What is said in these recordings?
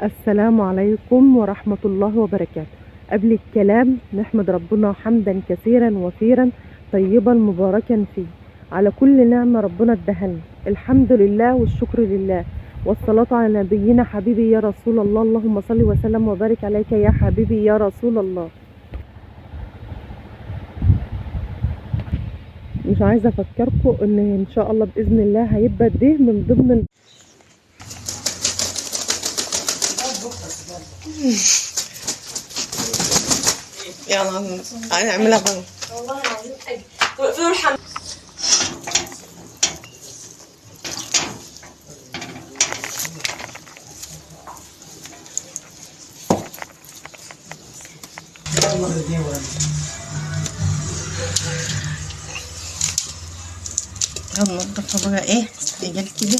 السلام عليكم ورحمة الله وبركاته. قبل الكلام نحمد ربنا حمدا كثيرا وفيرا طيبا مباركا فيه على كل نعمة ربنا ادهلنا. الحمد لله والشكر لله، والصلاة على نبينا حبيبي يا رسول الله. اللهم صل وسلم وبارك عليك يا حبيبي يا رسول الله. مش عايزة افكركم ان شاء الله باذن الله هيبقى ده من ضمن يلا هنعملها بقى. والله العظيم حاجة توقفوا الحمد. هننضفها بقى ايه رجال كده.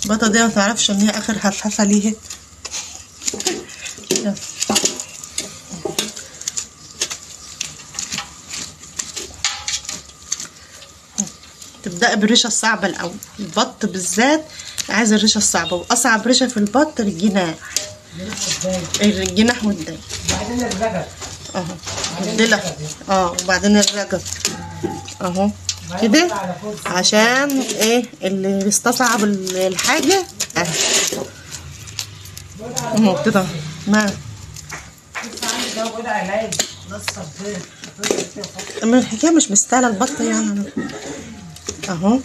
البطة دي ما تعرفش ان هي اخر حفحفة ليها. تبدأ بالريشة الصعبة الأول. البط بالذات عايز الريشة الصعبة، وأصعب ريشة في البط الجناح. الجناح والديل. وبعدين الرجل اهو الدلع. وبعدين الرجل اهو كده، عشان ايه اللي بيستصعب الحاجة اهو كده. ما اما الحكاية مش مستاهلة البط يعني اهو.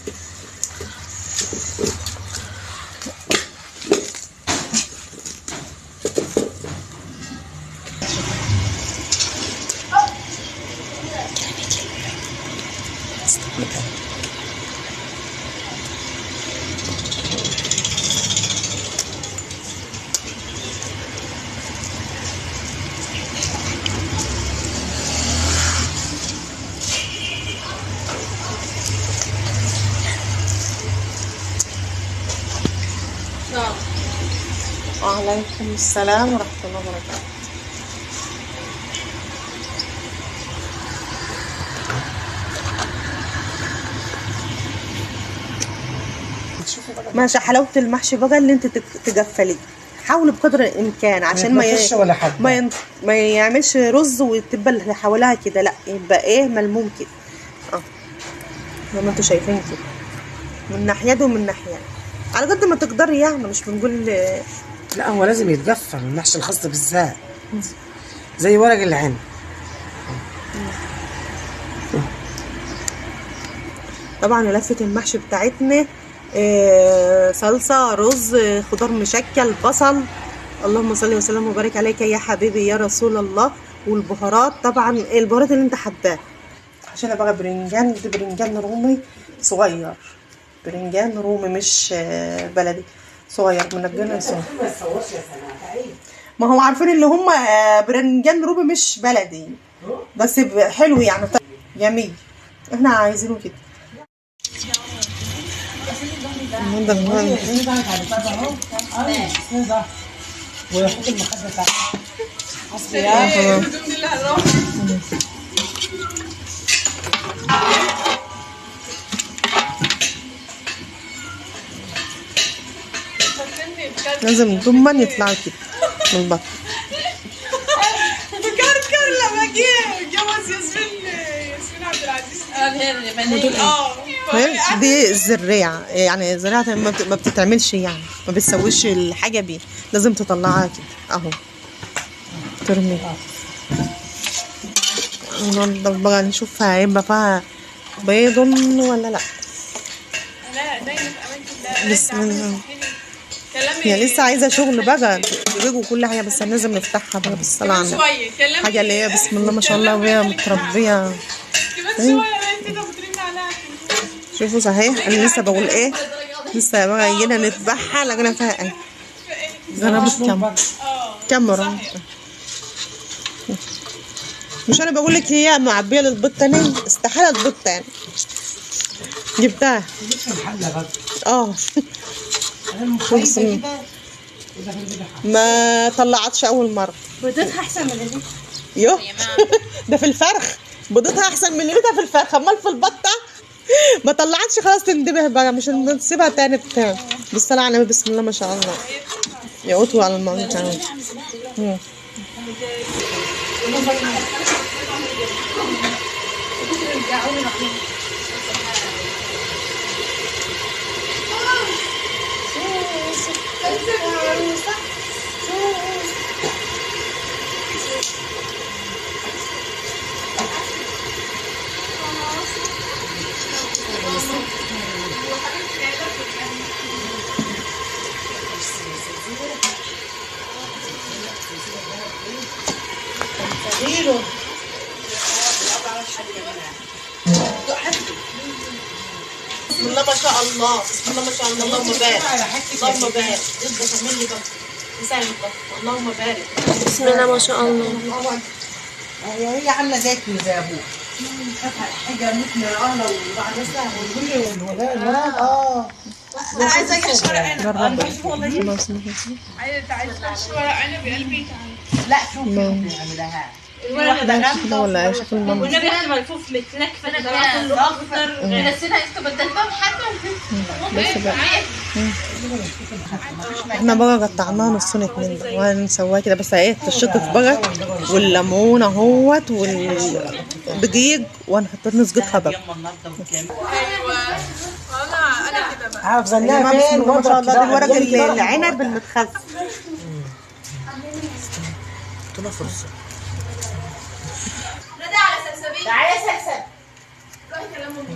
وعليكم السلام ورحمة الله وبركاته. ماشي. حلاوة المحشي بقى اللي انت تقفليه، حاولي بقدر الامكان عشان ما يعملش رز وتبقى اللي حواليها كده، لا يبقى ايه ملموم كده زي ما انتوا شايفين كده، من ناحية ومن ناحية على قد ما تقدري يعني. مش بنقول لا، هو لازم يتقفل المحشي الخاص بالذات زي ورق العنب. طبعا لفة المحشي بتاعتنا صلصة، رز، خضار مشكل، بصل. اللهم صل وسلم وبارك عليك يا حبيبي يا رسول الله. والبهارات طبعا البهارات اللي انت حباها. عشان بقى برنجان، ده برنجان رومي صغير، برنجان رومي مش بلدي، صغير منجنه صغير. ما هو عارفين اللي هم برنجان رومي مش بلدي، بس حلو يعني جميل. احنا عايزينه كده. ويحط المخدة تحت. لازم الجمن يطلعوا كده من البطن. بكركر لما جه اتجوز ياسمين عبد العزيز. دي الزريعة يعني، زريعة ما بتتعملش يعني، ما بتسويش الحاجة بيه، لازم تطلعها كده اهو ترميها. بقى نشوف هيبقى فيها بيض ولا لا. لا دايما في امان الله. بسم الله. هي لسه عايزة شغل بقى، بيجوا كل حاجة، بس لازم نفتحها بقى بالصلاة على النبي. حاجة اللي هي بسم الله ما شاء الله وهي متربية. شوفوا صحيح انا لسه بقول ايه، لسه بقى جينا نذبحها لقينا فيها ايه. ضربت كاميرا. مش انا بقول لك هي معبيه للبيض تاني، استحاله تبيض تاني. جبتها ما طلعتش اول مره. بيضتها احسن من اللي يوه ده في الفرخ بيضتها احسن من اللي في الفرخ، امال في البطه ما طلعتش خلاص تندبه بقى، مش نسيبها تاني بتاع. بالصلاة على النبي، بسم الله ما شاء الله. يا قطوة على المعون تعالى. بسم الله ما شاء الله، بسم الله ما شاء الله، اللهم بارك، اللهم بارك. اصبر كمل لي بس لسانك بس، اللهم بارك. بسم الله ما شاء الله. هي عامله زي ابوها. حاجه مثل اهلا وبعد ساعه والولاد انا عايزه اجي اشتري عنب. عايزه اشتري عنب يا قلبي. لا شوف نعملها ولا شوف الماما. والنبي احنا ملفوف متلكفه كده كله اخضر. نسينا انتوا بدلتهم حتى. بس بقى احنا بقى قطعناها نصين اتنين بقى وهنسويها كده، بس ايه الشطف بقى والليمون اهوت والدقيق وهنحط نسقطها بقى. ايوه انا كده بقى. عارف زناها فين؟ ما شاء الله. دي ورق العنب المتخفف. طلع فرصة. ندى على سلسبيل. تعالى يا سلسبيل. روحي كلمهم.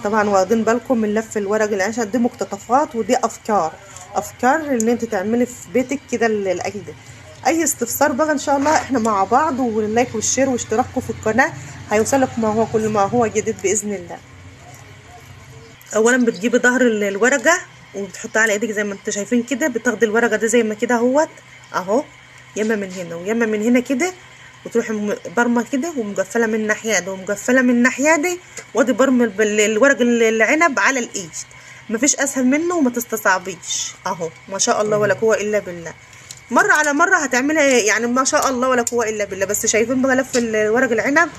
طبعا واخدين بالكم من لف الورق العنب، دي مقتطفات ودي افكار ان انت تعملي في بيتك كده الاكل ده. اي استفسار بقى ان شاء الله احنا مع بعض، واللايك والشير واشتراككم في القناه هيوصلك كل ما هو جديد باذن الله. اولا بتجيبي ظهر الورقه وبتحطها على ايدك زي ما انتوا شايفين كده، بتاخدي الورقه ده زي ما كده اهوت اهو، ياما من هنا وياما من هنا كده، وتروحي برمه كده ومقفله من الناحيه دي ومقفله من الناحيه دي، وادي برمه الورق العنب على الايد. مفيش اسهل منه وما تستصعبيش اهو. ما شاء الله ولا قوه الا بالله. مره على مره هتعملها يعني ما شاء الله ولا قوه الا بالله. بس شايفين بقى لف الورق العنب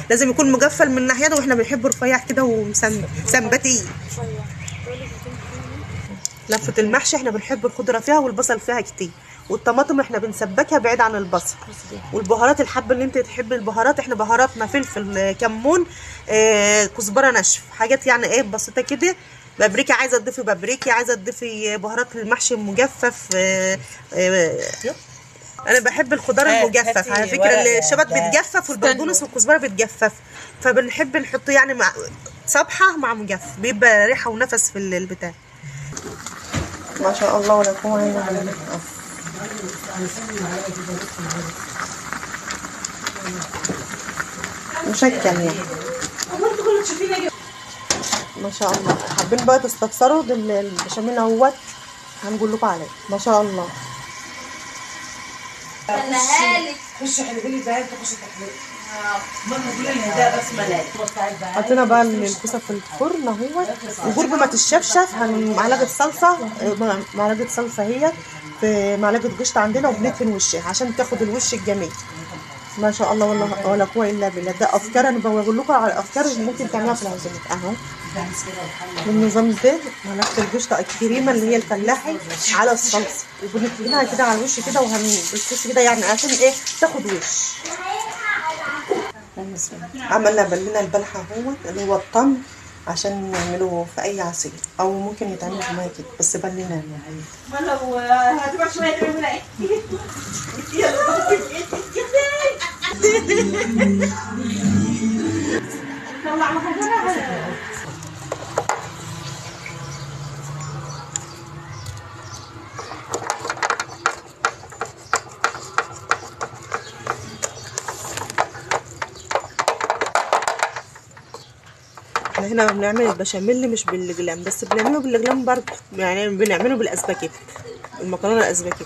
لازم يكون مقفل من الناحيه دي، واحنا بنحب رفيع كده ومسنبتيه. لفه المحشي احنا بنحب الخضره فيها والبصل فيها كتير، والطماطم احنا بنسبكها بعيد عن البصل، والبهارات الحبه اللي انت تحبي البهارات احنا بهاراتنا فلفل، كمون، كزبره ناشف، حاجات يعني ايه بسيطه كده. بابريكا عايزه تضيفي بابريكا، عايزه تضيفي بهارات المحشي المجفف. انا بحب الخضار المجفف على فكره. الشبت بيتجفف والبقدونس والكزبره بيتجفف، فبنحب نحط يعني مع صبحه مع مجفف، بيبقى ريحه ونفس في البتاع. ما شاء الله ولا قوه الا بالله. مشكل يعني ما شاء الله. حابين بقى تستفسروا البشاميل اهوت هنقول لكم عليه. ما شاء الله. خش حلوي لي بقى، تخش تحلي. ماما بيقول لي ده بس ملاك. حطينا بقى الكوسه في الفرن اهوت، وقرب ما تتشفشف معلقه صلصه هي في معلقه قشطه عندنا، وبندهن وشها عشان تاخد الوش الجميل. ما شاء الله ولا قوه الا بالله. ده افكار انا بقول لكم على الافكار اللي ممكن تعملوها في العزومات اهو. بالنظام ده معلقه القشطه الكريمه اللي هي الفلاحي على الصلصه، وبندهنها كده على الوش كده وهنبص كده يعني عشان ايه تاخد وش. عملنا بلنا البلحه اهو اللي هو الطن عشان نعمله في اي عصير، او ممكن يتعمل في ميه كده بس بلنا. لو هتبقى شويه تعملها ايه؟ طلع مخرجها. احنا هنا بنعمل البشاميل مش بالجلام بس، بنعمله بالجلام برضه، يعني بنعمله بالاسباجيتي، المكرونه الاسباجيتي.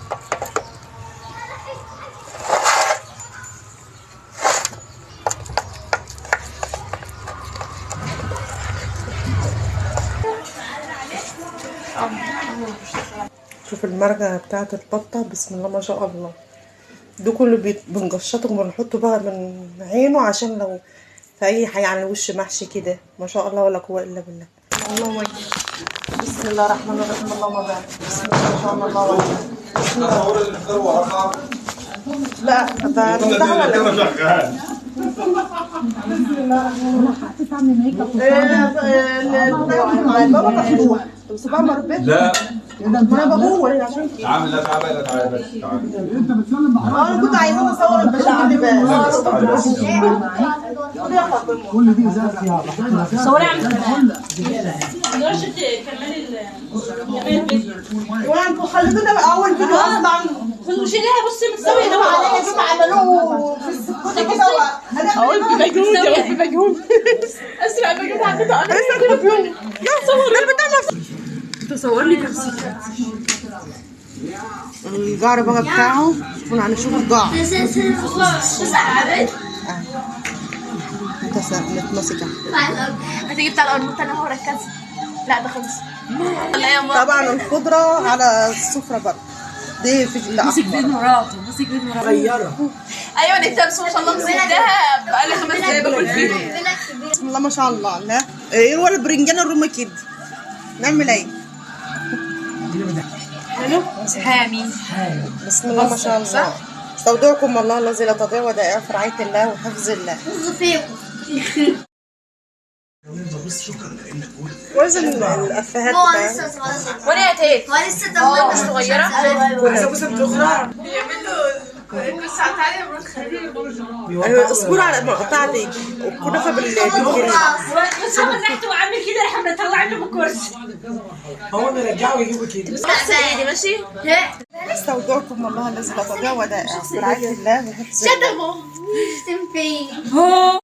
شوف المرقه بتاعت البطه، بسم الله ما شاء الله. ده كله بنقشطه وبنحطه بقى من عينه عشان لو في اي حاجه على الوش محشي كده. ما شاء الله ولا قوه الا بالله. اللهم اكبر. بسم الله الرحمن الرحيم. اللهم بارك. بسم الله ما شاء الله. الله اكبر. بسم الله. لا ده البابا مفتوح. طب سيبها مربيه. لا ما انا بقول عشان كده. تعالى لا تعالى تعالى انا كنت عايزه اصور البشاميل اللي بقى. كل دي ازاز فيها. صوري عم تقدرش تكملي الفيديو. وانتوا خليتونا بقى اول فيديو اصلا. شيليها بصي متساويه ده عليا دول عملوه في السكوت كده. انا اقول بمجهود يا بمجهود. اسرع مجهود عندنا انا لسه كنت يوم. لا صور البتاع تصور لي نفسك. الجعر بقى بتاعه يكون على شوف الجعر. متمسكه. هتيجي بتاع القرموط انا هو ركز. لا ده خلص. طبعا الخضره على السفره بقى. دي في مسك بيد مراته مسك بيد مراته غيره. ايوه التبس ما شاء الله مسكتها بقالي 5 دقايق باكل فيها. بسم الله ما شاء الله. لا ايه ولا البرنجان الرومي كده. نعمل ايه؟ حامي. بسم الله ما شاء الله. استودعكم الله الذي لا تضيع ودائعه في رعايه الله وحفظ الله. وزن الافيهات بقى. وانا يا تيت مش صغيره. ايوه اصبر على مقطعتي والكنافه بالجنيه. بس عمل نحت وعمل كده احنا بنطلع له بالكرسي. هو نرجعه ويجيبه كده. ايدي ماشي. استودعكم الله الذي لا تضيع ودائعه في رعايه الله وحفظ الله.